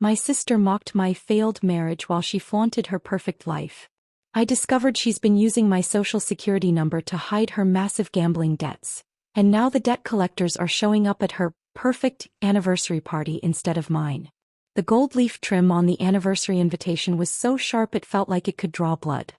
My sister mocked my failed marriage while she flaunted her perfect life. I discovered she's been using my social security number to hide her massive gambling debts. And now the debt collectors are showing up at her perfect anniversary party instead of mine. The gold leaf trim on the anniversary invitation was so sharp it felt like it could draw blood.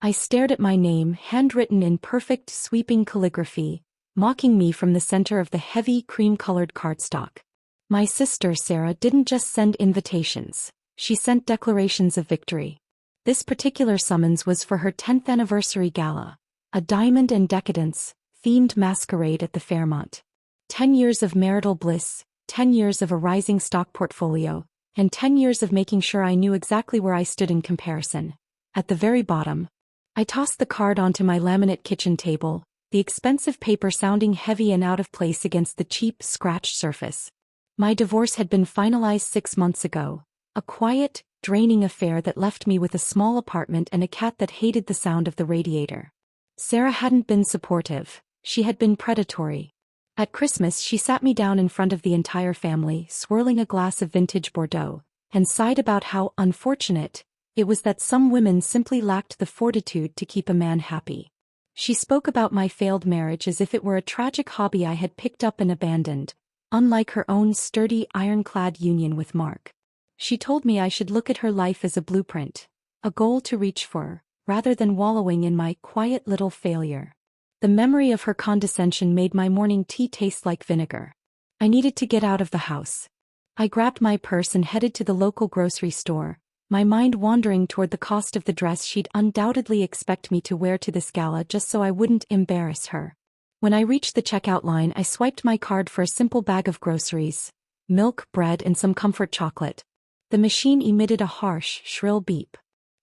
I stared at my name, handwritten in perfect, sweeping calligraphy, mocking me from the center of the heavy, cream-colored cardstock. My sister, Sarah, didn't just send invitations. She sent declarations of victory. This particular summons was for her 10th anniversary gala, a diamond and decadence themed masquerade at the Fairmont. 10 years of marital bliss, 10 years of a rising stock portfolio, and 10 years of making sure I knew exactly where I stood in comparison. At the very bottom, I tossed the card onto my laminate kitchen table, the expensive paper sounding heavy and out of place against the cheap, scratched surface. My divorce had been finalized 6 months ago, a quiet, draining affair that left me with a small apartment and a cat that hated the sound of the radiator. Sarah hadn't been supportive. She had been predatory. At Christmas she sat me down in front of the entire family, swirling a glass of vintage Bordeaux, and sighed about how unfortunate it was that some women simply lacked the fortitude to keep a man happy. She spoke about my failed marriage as if it were a tragic hobby I had picked up and abandoned, unlike her own sturdy, ironclad union with Mark. She told me I should look at her life as a blueprint, a goal to reach for, rather than wallowing in my quiet little failure. The memory of her condescension made my morning tea taste like vinegar. I needed to get out of the house. I grabbed my purse and headed to the local grocery store, my mind wandering toward the cost of the dress she'd undoubtedly expect me to wear to this gala just so I wouldn't embarrass her. When I reached the checkout line, I swiped my card for a simple bag of groceries, milk, bread, and some comfort chocolate. The machine emitted a harsh, shrill beep.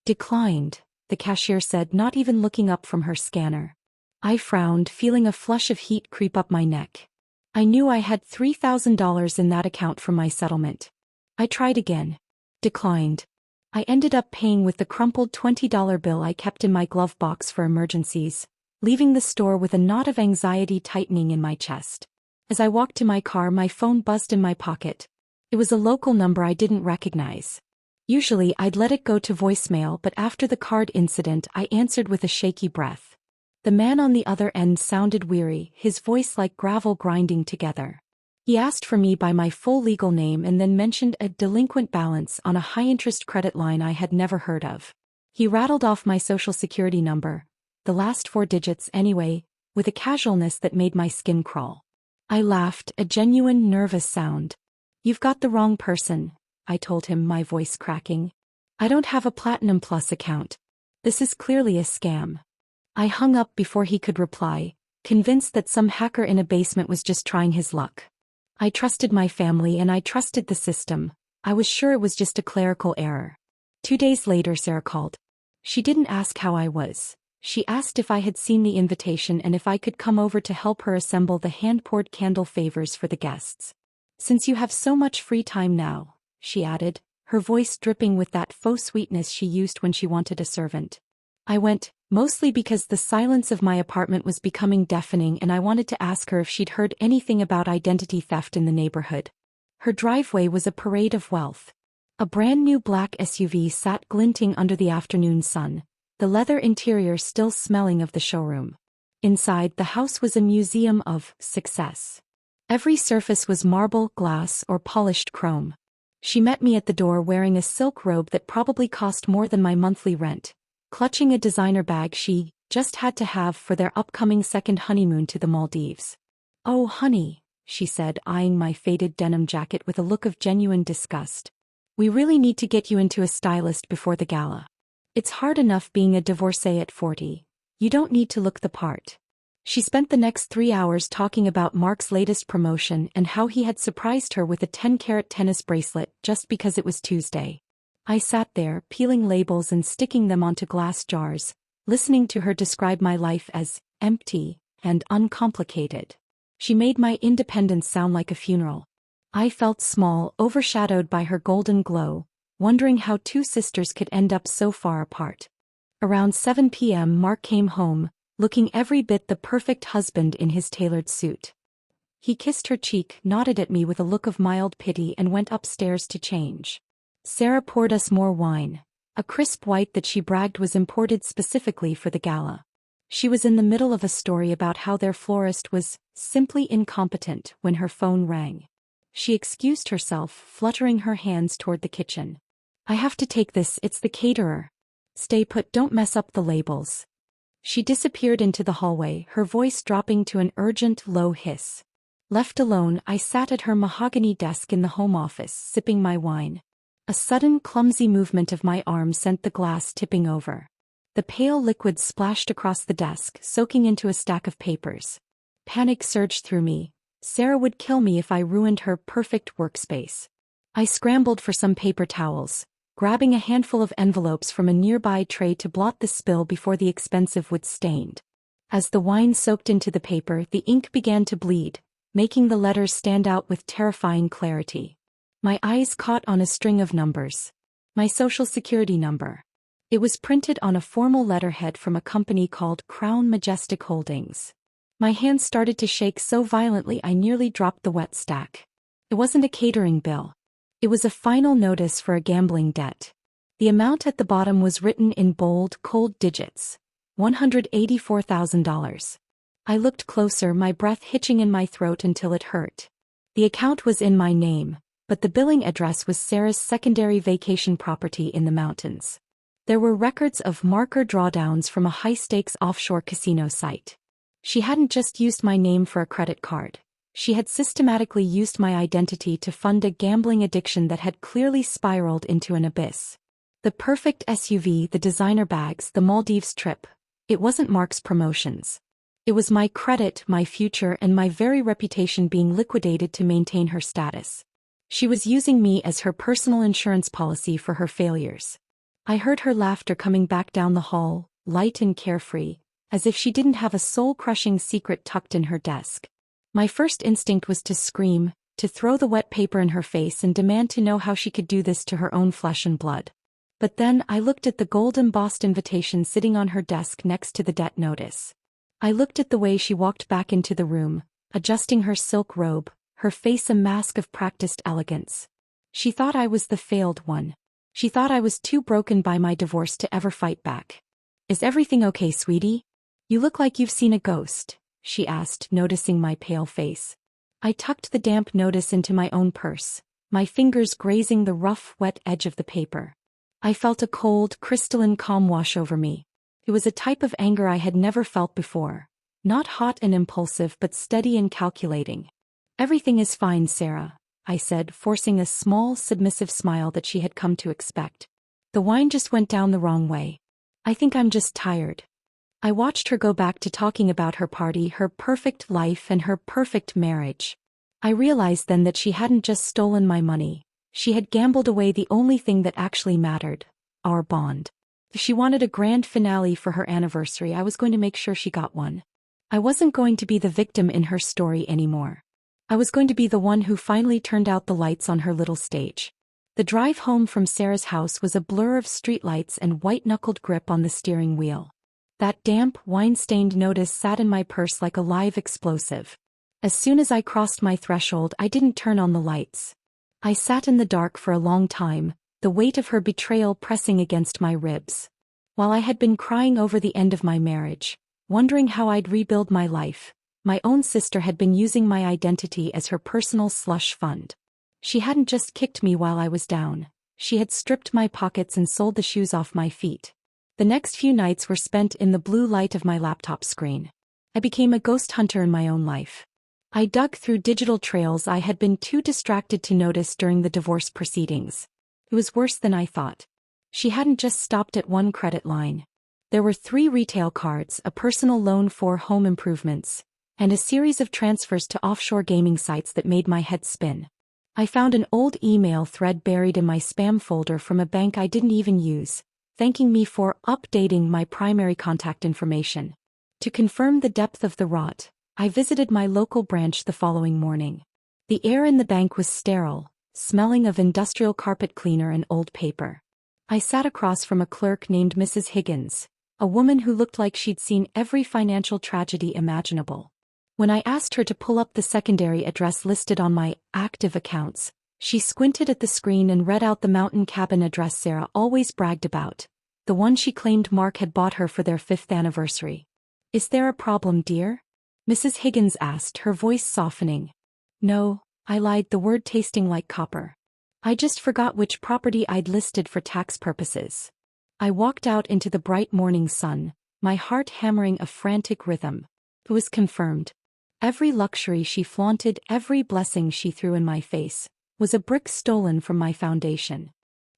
"Declined," the cashier said, not even looking up from her scanner. I frowned, feeling a flush of heat creep up my neck. I knew I had $3,000 in that account from my settlement. I tried again. Declined. I ended up paying with the crumpled $20 bill I kept in my glove box for emergencies, leaving the store with a knot of anxiety tightening in my chest. As I walked to my car, my phone buzzed in my pocket. It was a local number I didn't recognize. Usually I'd let it go to voicemail, but after the card incident I answered with a shaky breath. The man on the other end sounded weary, his voice like gravel grinding together. He asked for me by my full legal name and then mentioned a delinquent balance on a high-interest credit line I had never heard of. He rattled off my social security number, the last 4 digits anyway, with a casualness that made my skin crawl. I laughed, a genuine nervous sound. "You've got the wrong person," I told him, my voice cracking. "I don't have a Platinum Plus account. This is clearly a scam." I hung up before he could reply, convinced that some hacker in a basement was just trying his luck. I trusted my family and I trusted the system. I was sure it was just a clerical error. 2 days later Sarah called. She didn't ask how I was. She asked if I had seen the invitation and if I could come over to help her assemble the hand-poured candle favors for the guests. "Since you have so much free time now," she added, her voice dripping with that faux sweetness she used when she wanted a servant. I went, mostly because the silence of my apartment was becoming deafening and I wanted to ask her if she'd heard anything about identity theft in the neighborhood. Her driveway was a parade of wealth. A brand new black SUV sat glinting under the afternoon sun, the leather interior still smelling of the showroom. Inside, the house was a museum of success. Every surface was marble, glass, or polished chrome. She met me at the door wearing a silk robe that probably cost more than my monthly rent, clutching a designer bag she just had to have for their upcoming second honeymoon to the Maldives. "Oh, honey," she said, eyeing my faded denim jacket with a look of genuine disgust. "We really need to get you into a stylist before the gala. It's hard enough being a divorcee at 40. You don't need to look the part." She spent the next 3 hours talking about Mark's latest promotion and how he had surprised her with a 10-carat tennis bracelet just because it was Tuesday. I sat there, peeling labels and sticking them onto glass jars, listening to her describe my life as empty and uncomplicated. She made my independence sound like a funeral. I felt small, overshadowed by her golden glow, wondering how 2 sisters could end up so far apart. Around 7 p.m. Mark came home, looking every bit the perfect husband in his tailored suit. He kissed her cheek, nodded at me with a look of mild pity and went upstairs to change. Sarah poured us more wine, a crisp white that she bragged was imported specifically for the gala. She was in the middle of a story about how their florist was simply incompetent when her phone rang. She excused herself, fluttering her hands toward the kitchen. "I have to take this, it's the caterer. Stay put, don't mess up the labels." She disappeared into the hallway, her voice dropping to an urgent, low hiss. Left alone, I sat at her mahogany desk in the home office, sipping my wine. A sudden, clumsy movement of my arm sent the glass tipping over. The pale liquid splashed across the desk, soaking into a stack of papers. Panic surged through me. Sarah would kill me if I ruined her perfect workspace. I scrambled for some paper towels, grabbing a handful of envelopes from a nearby tray to blot the spill before the expensive wood stained. As the wine soaked into the paper, the ink began to bleed, making the letters stand out with terrifying clarity. My eyes caught on a string of numbers. My social security number. It was printed on a formal letterhead from a company called Crown Majestic Holdings. My hands started to shake so violently I nearly dropped the wet stack. It wasn't a catering bill. It was a final notice for a gambling debt. The amount at the bottom was written in bold, cold digits. $184,000. I looked closer, my breath hitching in my throat until it hurt. The account was in my name, but the billing address was Sarah's secondary vacation property in the mountains. There were records of marker drawdowns from a high-stakes offshore casino site. She hadn't just used my name for a credit card. She had systematically used my identity to fund a gambling addiction that had clearly spiraled into an abyss. The perfect SUV, the designer bags, the Maldives trip. It wasn't Mark's promotions. It was my credit, my future, and my very reputation being liquidated to maintain her status. She was using me as her personal insurance policy for her failures. I heard her laughter coming back down the hall, light and carefree, as if she didn't have a soul-crushing secret tucked in her desk. My first instinct was to scream, to throw the wet paper in her face and demand to know how she could do this to her own flesh and blood. But then I looked at the gold embossed invitation sitting on her desk next to the debt notice. I looked at the way she walked back into the room, adjusting her silk robe, her face a mask of practiced elegance. She thought I was the failed one. She thought I was too broken by my divorce to ever fight back. "Is everything okay, sweetie? You look like you've seen a ghost," she asked, noticing my pale face. I tucked the damp notice into my own purse, my fingers grazing the rough, wet edge of the paper. I felt a cold, crystalline calm wash over me. It was a type of anger I had never felt before. Not hot and impulsive, but steady and calculating. "Everything is fine, Sarah," I said, forcing a small, submissive smile that she had come to expect. "The wine just went down the wrong way. I think I'm just tired." I watched her go back to talking about her party, her perfect life, and her perfect marriage. I realized then that she hadn't just stolen my money. She had gambled away the only thing that actually mattered, our bond. If she wanted a grand finale for her anniversary, I was going to make sure she got one. I wasn't going to be the victim in her story anymore. I was going to be the one who finally turned out the lights on her little stage. The drive home from Sarah's house was a blur of streetlights and white-knuckled grip on the steering wheel. That damp, wine-stained notice sat in my purse like a live explosive. As soon as I crossed my threshold, I didn't turn on the lights. I sat in the dark for a long time, the weight of her betrayal pressing against my ribs. While I had been crying over the end of my marriage, wondering how I'd rebuild my life, my own sister had been using my identity as her personal slush fund. She hadn't just kicked me while I was down. She had stripped my pockets and sold the shoes off my feet. The next few nights were spent in the blue light of my laptop screen. I became a ghost hunter in my own life. I dug through digital trails I had been too distracted to notice during the divorce proceedings. It was worse than I thought. She hadn't just stopped at one credit line. There were 3 retail cards, a personal loan for home improvements, and a series of transfers to offshore gaming sites that made my head spin. I found an old email thread buried in my spam folder from a bank I didn't even use, thanking me for updating my primary contact information. To confirm the depth of the rot, I visited my local branch the following morning. The air in the bank was sterile, smelling of industrial carpet cleaner and old paper. I sat across from a clerk named Mrs. Higgins, a woman who looked like she'd seen every financial tragedy imaginable. When I asked her to pull up the secondary address listed on my active accounts, She squinted at the screen and read out the mountain cabin address Sarah always bragged about, the one she claimed Mark had bought her for their 5th anniversary. "Is there a problem, dear?" Mrs. Higgins asked, her voice softening. "No," I lied, the word tasting like copper. "I just forgot which property I'd listed for tax purposes." I walked out into the bright morning sun, my heart hammering a frantic rhythm. It was confirmed. Every luxury she flaunted, every blessing she threw in my face, was a brick stolen from my foundation.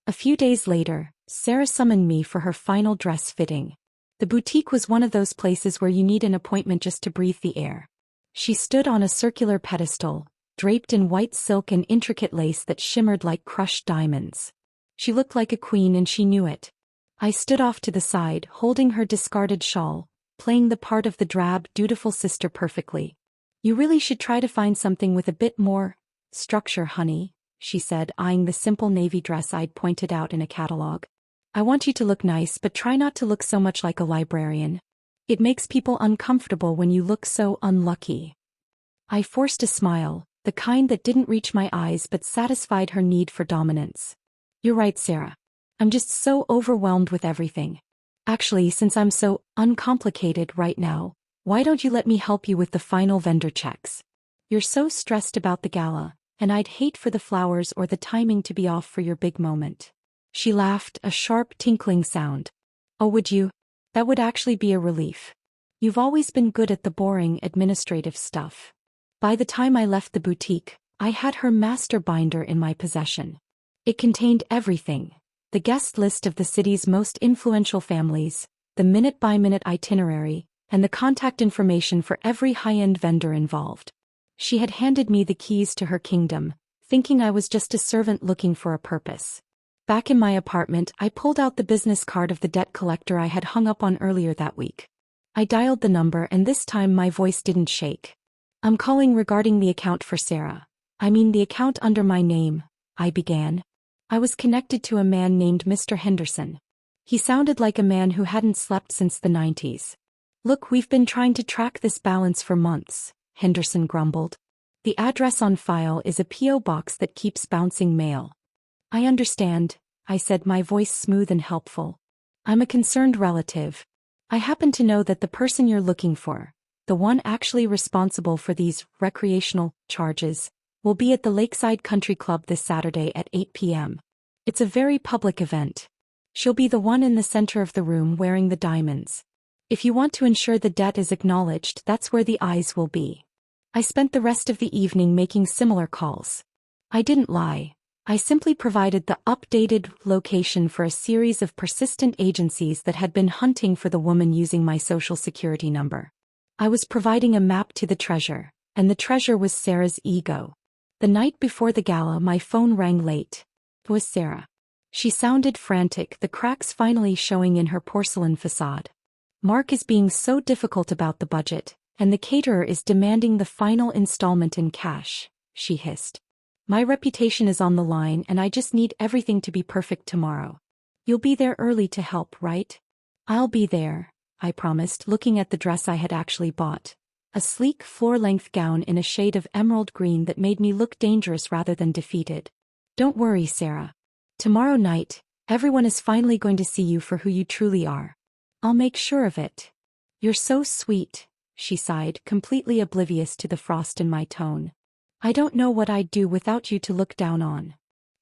A few days later, Sarah summoned me for her final dress fitting. The boutique was one of those places where you need an appointment just to breathe the air. She stood on a circular pedestal, draped in white silk and intricate lace that shimmered like crushed diamonds. She looked like a queen and she knew it. I stood off to the side, holding her discarded shawl, playing the part of the drab, dutiful sister perfectly. "You really should try to find something with a bit more structure, honey," she said, eyeing the simple navy dress I'd pointed out in a catalog. "I want you to look nice, but try not to look so much like a librarian. It makes people uncomfortable when you look so unlucky." I forced a smile, the kind that didn't reach my eyes but satisfied her need for dominance. "You're right, Sarah. I'm just so overwhelmed with everything. Actually, since I'm so uncomplicated right now, why don't you let me help you with the final vendor checks? You're so stressed about the gala, and I'd hate for the flowers or the timing to be off for your big moment." She laughed, a sharp tinkling sound. "Oh, would you? That would actually be a relief. You've always been good at the boring administrative stuff." By the time I left the boutique, I had her master binder in my possession. It contained everything: the guest list of the city's most influential families, the minute-by-minute itinerary, and the contact information for every high-end vendor involved. She had handed me the keys to her kingdom, thinking I was just a servant looking for a purpose. Back in my apartment, I pulled out the business card of the debt collector I had hung up on earlier that week. I dialed the number, and this time my voice didn't shake. "I'm calling regarding the account for Sarah. I mean the account under my name," I began. I was connected to a man named Mr. Henderson. He sounded like a man who hadn't slept since the 90s. "Look, we've been trying to track this balance for months," Henderson grumbled. "The address on file is a P.O. box that keeps bouncing mail." "I understand," I said, my voice smooth and helpful. "I'm a concerned relative. I happen to know that the person you're looking for, the one actually responsible for these recreational charges, will be at the Lakeside Country Club this Saturday at 8 p.m. It's a very public event. She'll be the one in the center of the room wearing the diamonds. If you want to ensure the debt is acknowledged, that's where the eyes will be." I spent the rest of the evening making similar calls. I didn't lie. I simply provided the updated location for a series of persistent agencies that had been hunting for the woman using my social security number. I was providing a map to the treasure, and the treasure was Sarah's ego. The night before the gala, my phone rang late. It was Sarah. She sounded frantic, the cracks finally showing in her porcelain facade. "Mark is being so difficult about the budget, and the caterer is demanding the final installment in cash," she hissed. "My reputation is on the line, and I just need everything to be perfect tomorrow. You'll be there early to help, right?" "I'll be there," I promised, looking at the dress I had actually bought. A sleek, floor-length gown in a shade of emerald green that made me look dangerous rather than defeated. "Don't worry, Sarah. Tomorrow night, everyone is finally going to see you for who you truly are. I'll make sure of it." "You're so sweet," she sighed, completely oblivious to the frost in my tone. "I don't know what I'd do without you to look down on."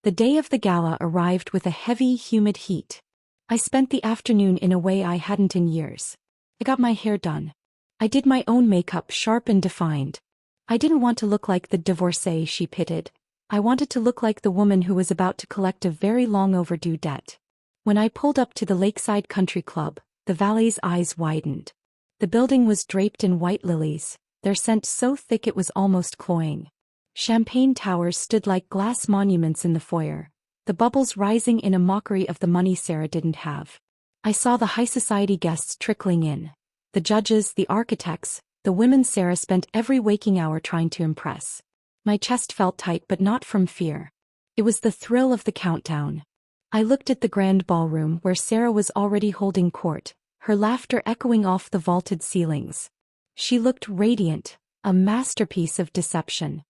The day of the gala arrived with a heavy, humid heat. I spent the afternoon in a way I hadn't in years. I got my hair done. I did my own makeup, sharp and defined. I didn't want to look like the divorcee she pitted. I wanted to look like the woman who was about to collect a very long overdue debt. When I pulled up to the Lakeside Country Club, the valet's eyes widened. The building was draped in white lilies, their scent so thick it was almost cloying. Champagne towers stood like glass monuments in the foyer, the bubbles rising in a mockery of the money Sarah didn't have. I saw the high society guests trickling in. The judges, the architects, the women Sarah spent every waking hour trying to impress. My chest felt tight, but not from fear. It was the thrill of the countdown. I looked at the grand ballroom where Sarah was already holding court, her laughter echoing off the vaulted ceilings. She looked radiant, a masterpiece of deception.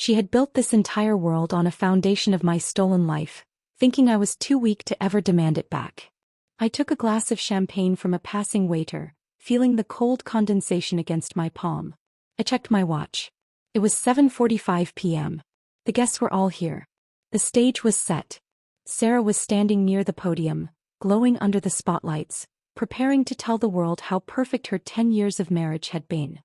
She had built this entire world on a foundation of my stolen life, thinking I was too weak to ever demand it back. I took a glass of champagne from a passing waiter, feeling the cold condensation against my palm. I checked my watch. It was 7:45 p.m. The guests were all here. The stage was set. Sarah was standing near the podium, glowing under the spotlights, preparing to tell the world how perfect her 10 years of marriage had been.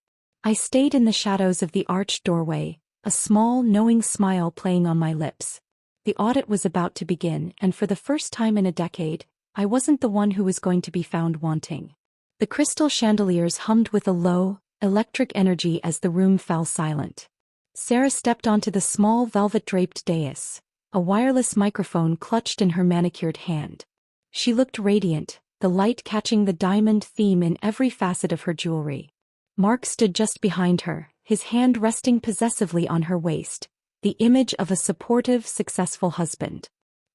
I stayed in the shadows of the arched doorway, a small, knowing smile playing on my lips. The audit was about to begin, and for the first time in a decade, I wasn't the one who was going to be found wanting. The crystal chandeliers hummed with a low, electric energy as the room fell silent. Sarah stepped onto the small velvet-draped dais, a wireless microphone clutched in her manicured hand. She looked radiant, the light catching the diamond theme in every facet of her jewelry. Mark stood just behind her, his hand resting possessively on her waist, the image of a supportive, successful husband.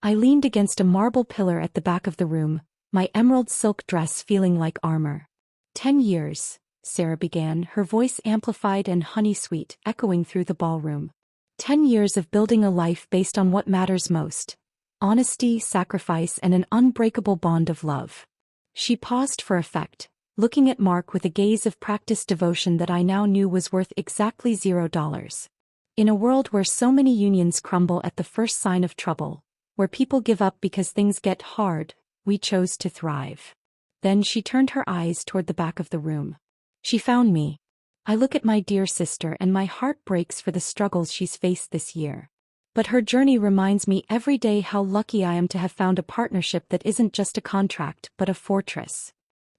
I leaned against a marble pillar at the back of the room, my emerald silk dress feeling like armor. 10 years, Sarah began, her voice amplified and honey-sweet, echoing through the ballroom. 10 years of building a life based on what matters most: honesty, sacrifice, and an unbreakable bond of love. She paused for effect, looking at Mark with a gaze of practiced devotion that I now knew was worth exactly $0. In a world where so many unions crumble at the first sign of trouble, where people give up because things get hard, we chose to thrive. Then she turned her eyes toward the back of the room. She found me. I look at my dear sister and my heart breaks for the struggles she's faced this year. But her journey reminds me every day how lucky I am to have found a partnership that isn't just a contract but a fortress.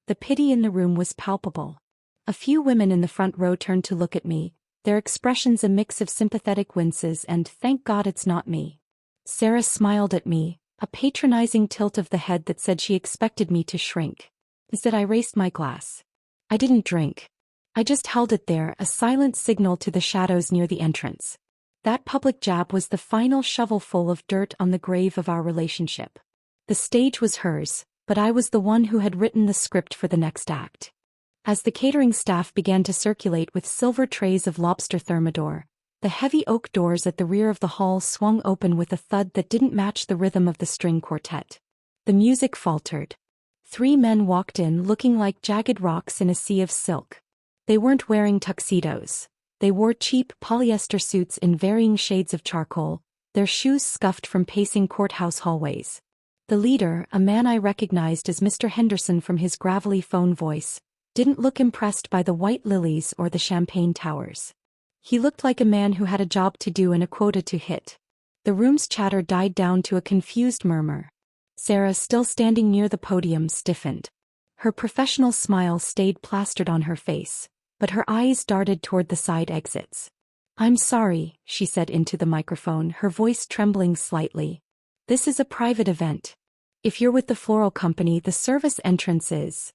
The pity in the room was palpable. A few women in the front row turned to look at me, their expressions a mix of sympathetic winces and "thank God it's not me." Sarah smiled at me, a patronizing tilt of the head that said she expected me to shrink. Instead, I raised my glass. I didn't drink. I just held it there, a silent signal to the shadows near the entrance. That public jab was the final shovelful of dirt on the grave of our relationship. The stage was hers, but I was the one who had written the script for the next act. As the catering staff began to circulate with silver trays of lobster thermidor, the heavy oak doors at the rear of the hall swung open with a thud that didn't match the rhythm of the string quartet. The music faltered. 3 men walked in looking like jagged rocks in a sea of silk. They weren't wearing tuxedos. They wore cheap polyester suits in varying shades of charcoal, their shoes scuffed from pacing courthouse hallways. The leader, a man I recognized as Mr. Henderson from his gravelly phone voice, didn't look impressed by the white lilies or the champagne towers. He looked like a man who had a job to do and a quota to hit. The room's chatter died down to a confused murmur. Sarah, still standing near the podium, stiffened. Her professional smile stayed plastered on her face, but her eyes darted toward the side exits. "I'm sorry," she said into the microphone, her voice trembling slightly. "This is a private event. If you're with the floral company, the service entrance is..."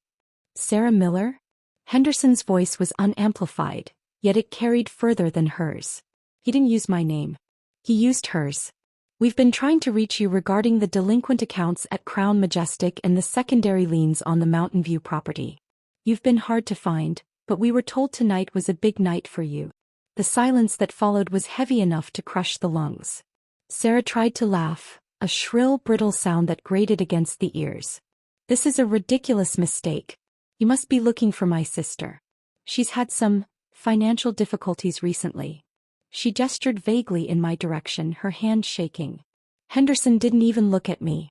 "Sarah Miller?" Henderson's voice was unamplified, yet it carried further than hers. He didn't use my name. He used hers. "We've been trying to reach you regarding the delinquent accounts at Crown Majestic and the secondary liens on the Mountain View property. You've been hard to find, but we were told tonight was a big night for you." The silence that followed was heavy enough to crush the lungs. Sarah tried to laugh, a shrill, brittle sound that grated against the ears. "This is a ridiculous mistake. You must be looking for my sister. She's had some financial difficulties recently." She gestured vaguely in my direction, her hand shaking. Henderson didn't even look at me.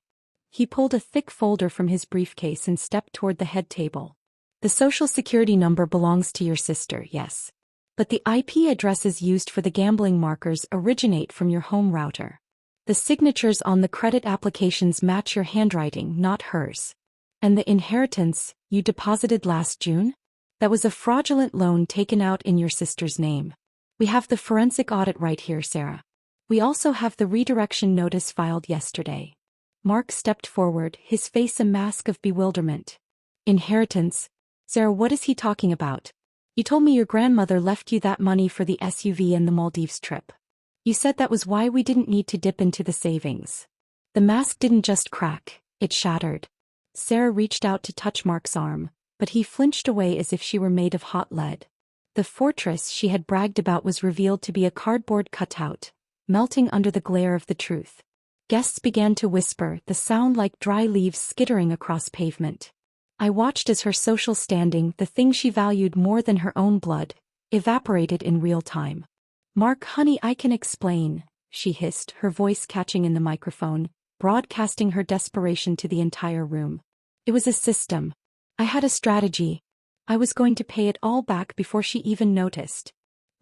He pulled a thick folder from his briefcase and stepped toward the head table. "The social security number belongs to your sister, yes. But the IP addresses used for the gambling markers originate from your home router. The signatures on the credit applications match your handwriting, not hers. And the inheritance you deposited last June? That was a fraudulent loan taken out in your sister's name. We have the forensic audit right here, Sarah. We also have the redirection notice filed yesterday." Mark stepped forward, his face a mask of bewilderment. "Inheritance? Sarah, what is he talking about? You told me your grandmother left you that money for the SUV and the Maldives trip. You said that was why we didn't need to dip into the savings." The mask didn't just crack, it shattered. Sarah reached out to touch Mark's arm, but he flinched away as if she were made of hot lead. The fortress she had bragged about was revealed to be a cardboard cutout, melting under the glare of the truth. Guests began to whisper, the sound like dry leaves skittering across pavement. I watched as her social standing, the thing she valued more than her own blood, evaporated in real time. "Mark, honey, I can explain," she hissed, her voice catching in the microphone, broadcasting her desperation to the entire room. "It was a system. I had a strategy. I was going to pay it all back before she even noticed."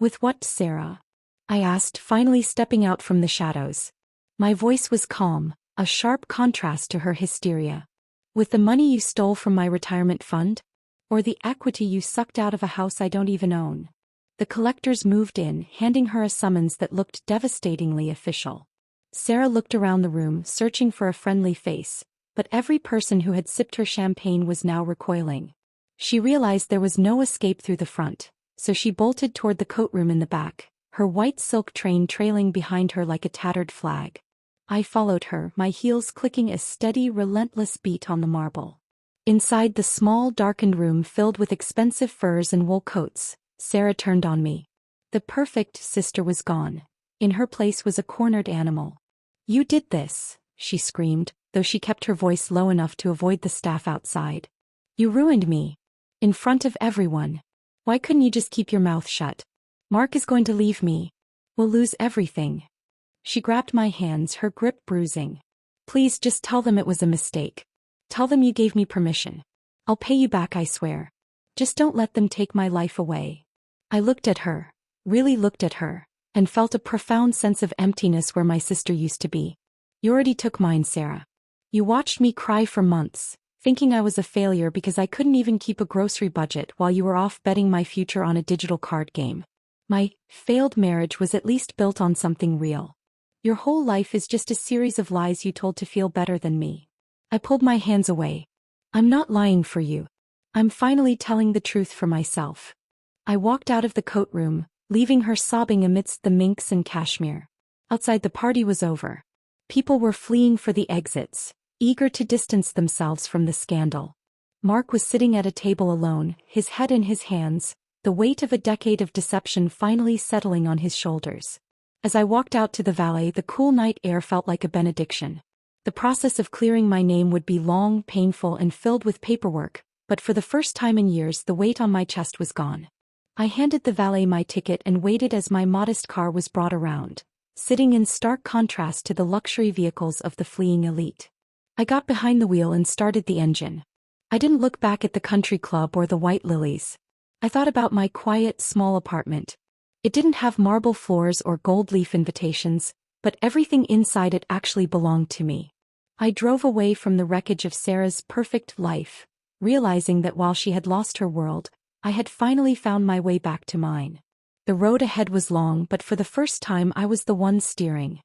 "With what, Sarah?" I asked, finally stepping out from the shadows. My voice was calm, a sharp contrast to her hysteria. "With the money you stole from my retirement fund? Or the equity you sucked out of a house I don't even own?" The collectors moved in, handing her a summons that looked devastatingly official. Sarah looked around the room, searching for a friendly face, but every person who had sipped her champagne was now recoiling. She realized there was no escape through the front, so she bolted toward the coatroom in the back, her white silk train trailing behind her like a tattered flag. I followed her, my heels clicking a steady, relentless beat on the marble. Inside the small, darkened room filled with expensive furs and wool coats, Sarah turned on me. The perfect sister was gone. In her place was a cornered animal. "You did this," she screamed, though she kept her voice low enough to avoid the staff outside. "You ruined me. In front of everyone. Why couldn't you just keep your mouth shut? Mark is going to leave me. We'll lose everything." She grabbed my hands, her grip bruising. "Please just tell them it was a mistake. Tell them you gave me permission. I'll pay you back, I swear. Just don't let them take my life away." I looked at her, really looked at her, and felt a profound sense of emptiness where my sister used to be. "You already took mine, Sarah. You watched me cry for months, thinking I was a failure because I couldn't even keep a grocery budget while you were off betting my future on a digital card game. My failed marriage was at least built on something real. Your whole life is just a series of lies you told to feel better than me." I pulled my hands away. "I'm not lying for you. I'm finally telling the truth for myself." I walked out of the coat room, leaving her sobbing amidst the minks and cashmere. Outside, the party was over. People were fleeing for the exits, eager to distance themselves from the scandal. Mark was sitting at a table alone, his head in his hands, the weight of a decade of deception finally settling on his shoulders. As I walked out to the valet, the cool night air felt like a benediction. The process of clearing my name would be long, painful, and filled with paperwork, but for the first time in years the weight on my chest was gone. I handed the valet my ticket and waited as my modest car was brought around, sitting in stark contrast to the luxury vehicles of the fleeing elite. I got behind the wheel and started the engine. I didn't look back at the country club or the white lilies. I thought about my quiet, small apartment. It didn't have marble floors or gold leaf invitations, but everything inside it actually belonged to me. I drove away from the wreckage of Sarah's perfect life, realizing that while she had lost her world, I had finally found my way back to mine. The road ahead was long, but for the first time I was the one steering.